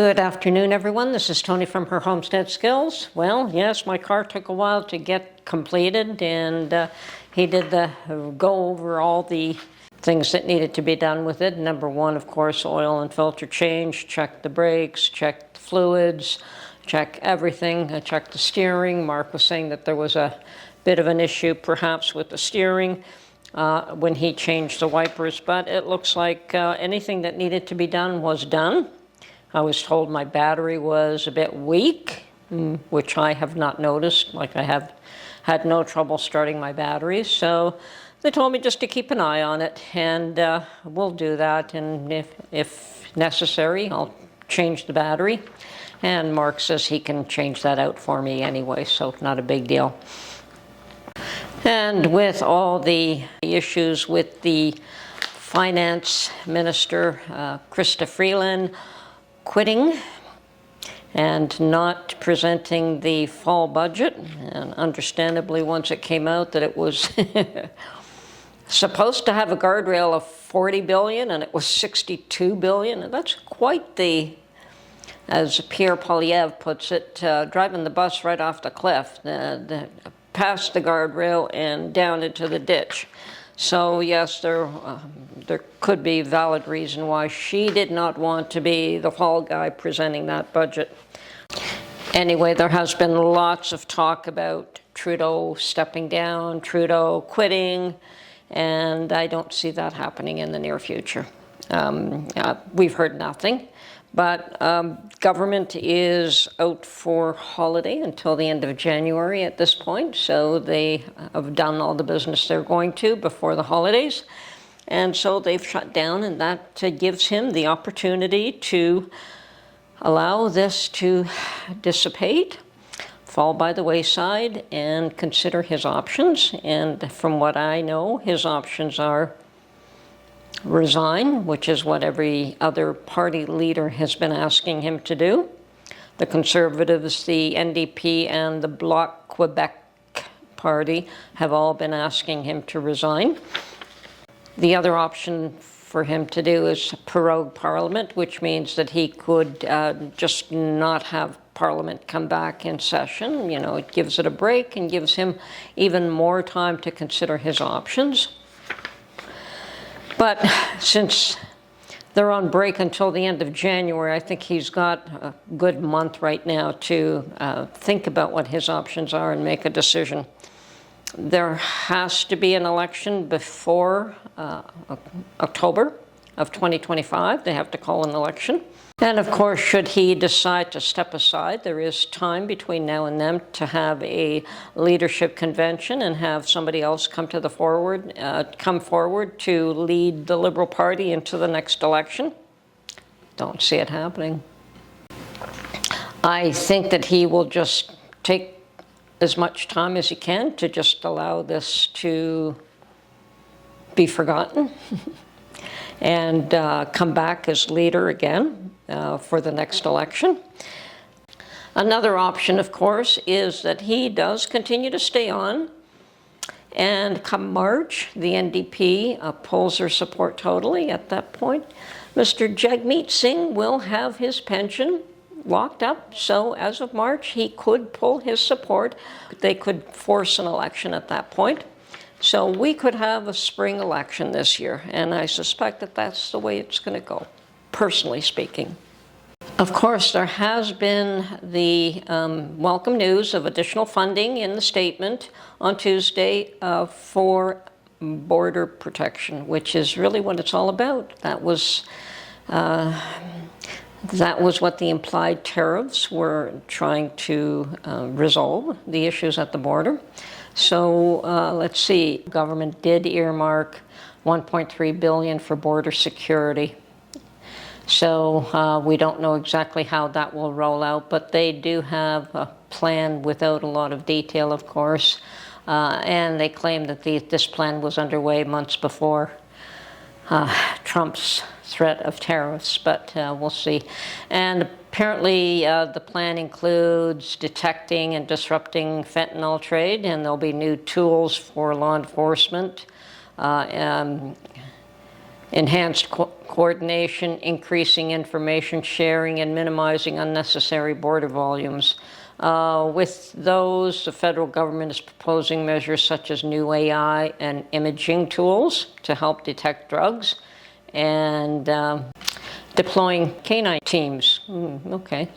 Good afternoon, everyone. This is Tony from Her Homestead Skills. Well, yes, my car took a while to get completed, and he did go over all the things that needed to be done with it. Number one, of course, oil and filter change, check the brakes, check the fluids, check everything, check the steering. Mark was saying that there was a bit of an issue perhaps with the steering when he changed the wipers, but it looks like anything that needed to be done was done. I was told my battery was a bit weak, which I have not noticed. Like, I have had no trouble starting my batteries, so they told me just to keep an eye on it, and we'll do that, and if necessary, I'll change the battery. And Mark says he can change that out for me anyway, so not a big deal. And with all the issues with the finance minister, Krista Freeland, quitting and not presenting the fall budget, and understandably once it came out that it was supposed to have a guardrail of $40 billion and it was $62 billion, and that's quite the, as Pierre Poilievre puts it, driving the bus right off the cliff, past the guardrail and down into the ditch. So yes, there could be valid reason why she did not want to be the fall guy presenting that budget. Anyway, there has been lots of talk about Trudeau stepping down, Trudeau quitting, and I don't see that happening in the near future. We've heard nothing, but government is out for holiday until the end of January at this point, so they have done all the business they're going to before the holidays, and so they've shut down, and that gives him the opportunity to allow this to dissipate, fall by the wayside, and consider his options. And from what I know, his options are resign, which is what every other party leader has been asking him to do. The Conservatives, the NDP, and the Bloc Quebec Party have all been asking him to resign. The other option for him to do is prorogue Parliament, which means that he could just not have Parliament come back in session. You know, it gives it a break and gives him even more time to consider his options. But since they're on break until the end of January, I think he's got a good month right now to think about what his options are and make a decision. There has to be an election before October of 2025. They have to call an election. And of course, should he decide to step aside, there is time between now and then to have a leadership convention and have somebody else come forward to lead the Liberal Party into the next election. Don't see it happening. I think that he will just take as much time as he can to just allow this to be forgotten and come back as leader again for the next election. Another option, of course, is that he does continue to stay on, and come March, the NDP pulls their support totally. At that point, Mr. Jagmeet Singh will have his pension locked up, so as of March, he could pull his support. They could force an election at that point. So we could have a spring election this year, and I suspect that that's the way it's going to go, personally speaking. Of course, there has been the welcome news of additional funding in the statement on Tuesday for border protection, which is really what it's all about. That was what the implied tariffs were trying to resolve, the issues at the border. So let's see, government did earmark $1.3 billion for border security. So we don't know exactly how that will roll out, but they do have a plan without a lot of detail, of course. And they claim that this plan was underway months before Trump's threat of tariffs, but we'll see. And apparently the plan includes detecting and disrupting fentanyl trade, and there'll be new tools for law enforcement enhanced coordination, increasing information sharing, and minimizing unnecessary border volumes. With those, the federal government is proposing measures such as new AI and imaging tools to help detect drugs, and deploying canine teams. Okay.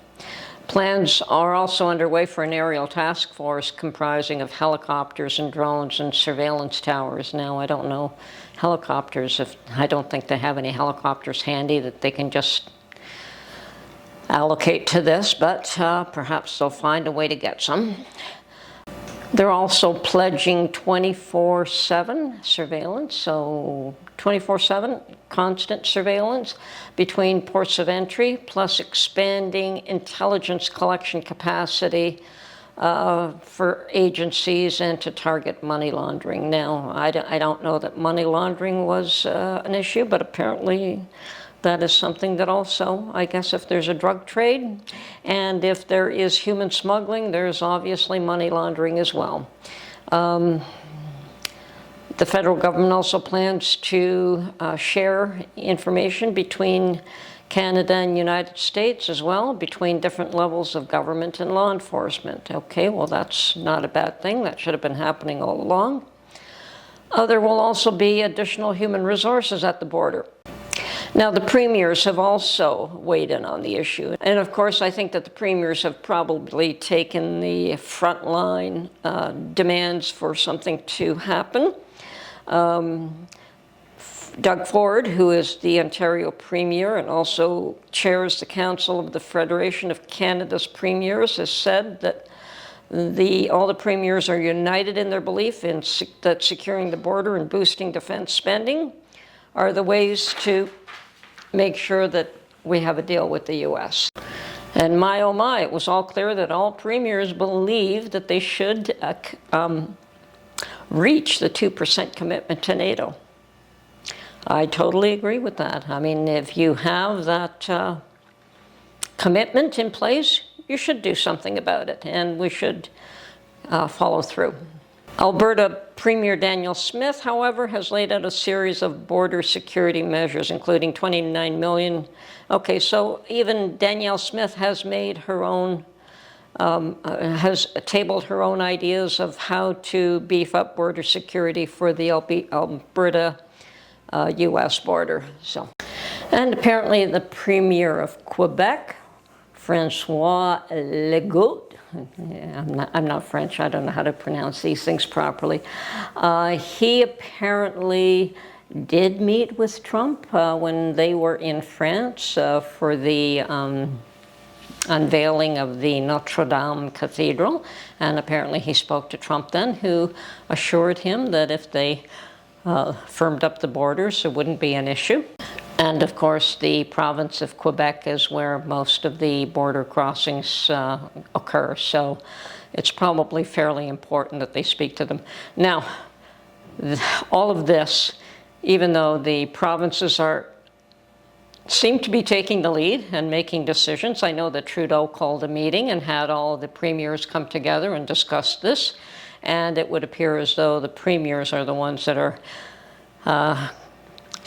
Plans are also underway for an aerial task force comprising of helicopters and drones and surveillance towers. Now, I don't know helicopters, I don't think they have any helicopters handy that they can just allocate to this, but perhaps they'll find a way to get some. They're also pledging 24/7 surveillance, so 24/7 constant surveillance between ports of entry, plus expanding intelligence collection capacity for agencies and to target money laundering. Now, I don't know that money laundering was an issue, but apparently that is something that also, I guess if there's a drug trade and if there is human smuggling, there's obviously money laundering as well. The federal government also plans to share information between Canada and United States as well, between different levels of government and law enforcement. Okay, well, that's not a bad thing. That should have been happening all along. There will also be additional human resources at the border. Now, the premiers have also weighed in on the issue. And of course, I think that the premiers have probably taken the frontline demands for something to happen. Doug Ford, who is the Ontario Premier and also chairs the Council of the Federation of Canada's Premiers, has said that all the premiers are united in their belief that securing the border and boosting defense spending are the ways to make sure that we have a deal with the U.S. And my, oh my, it was all clear that all premiers believe that they should reach the 2% commitment to NATO. I totally agree with that. I mean, if you have that commitment in place, you should do something about it, and we should follow through. Alberta Premier Danielle Smith, however, has laid out a series of border security measures, including $29 million. Okay, so even Danielle Smith has made her own, has tabled her own ideas of how to beef up border security for the Alberta U.S. border. So, and apparently the Premier of Quebec, Francois Legault, I'm not French, I don't know how to pronounce these things properly. He apparently did meet with Trump when they were in France for the unveiling of the Notre Dame Cathedral, and apparently he spoke to Trump then, who assured him that if they firmed up the borders, it wouldn't be an issue. And of course, the province of Quebec is where most of the border crossings occur. So it's probably fairly important that they speak to them. Now, all of this, even though the provinces seem to be taking the lead and making decisions. I know that Trudeau called a meeting and had all the premiers come together and discuss this. And it would appear as though the premiers are the ones that are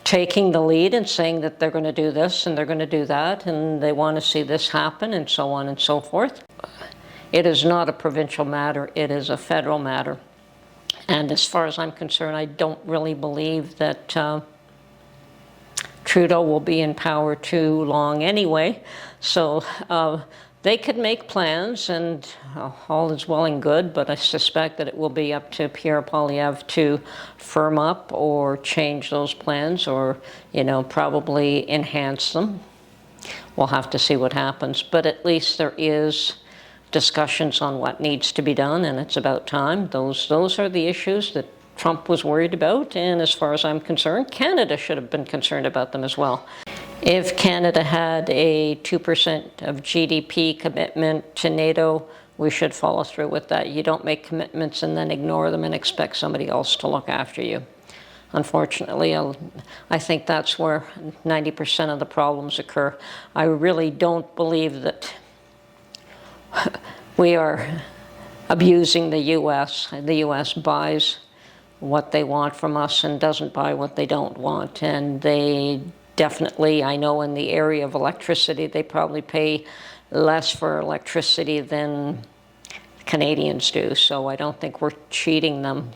taking the lead and saying that they're going to do this and they're going to do that and they want to see this happen and so on and so forth. It is not a provincial matter, it is a federal matter. And as far as I'm concerned, I don't really believe that Trudeau will be in power too long anyway. So they could make plans and all is well and good, but I suspect that it will be up to Pierre Poilievre to firm up or change those plans or, probably enhance them. We'll have to see what happens, but at least there is discussions on what needs to be done, and it's about time. Those are the issues that Trump was worried about, and as far as I'm concerned, Canada should have been concerned about them as well. If Canada had a 2% of GDP commitment to NATO, we should follow through with that. You don't make commitments and then ignore them and expect somebody else to look after you. Unfortunately, I think that's where 90% of the problems occur. I really don't believe that we are abusing the U.S. The U.S. buys what they want from us and doesn't buy what they don't want. And they definitely, I know in the area of electricity, they probably pay less for electricity than Canadians do, so I don't think we're cheating them.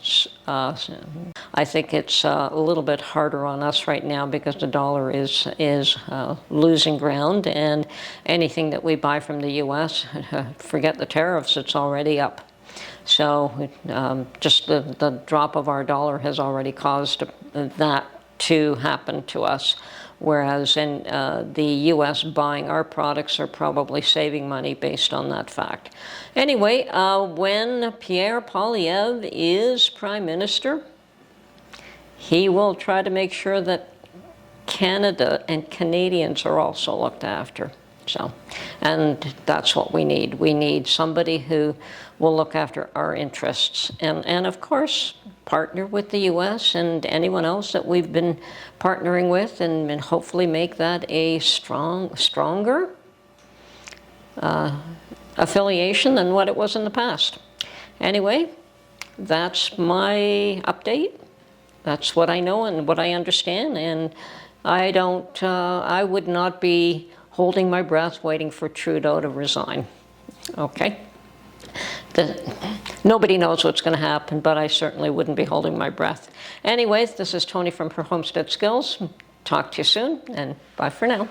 I think it's a little bit harder on us right now because the dollar is losing ground, and anything that we buy from the U.S., forget the tariffs, it's already up. So just the drop of our dollar has already caused that to happen to us. Whereas in the U.S. buying our products are probably saving money based on that fact. Anyway, when Pierre Poilievre is Prime Minister, he will try to make sure that Canada and Canadians are also looked after. So, and that's what we need. We need somebody who will look after our interests and of course, partner with the U.S. and anyone else that we've been partnering with and hopefully make that a stronger affiliation than what it was in the past. Anyway, that's my update. That's what I know and what I understand, and I would not be holding my breath waiting for Trudeau to resign. Okay? Nobody knows what's going to happen, but I certainly wouldn't be holding my breath. Anyways, this is Tony from Her Homestead Skills. Talk to you soon, and bye for now.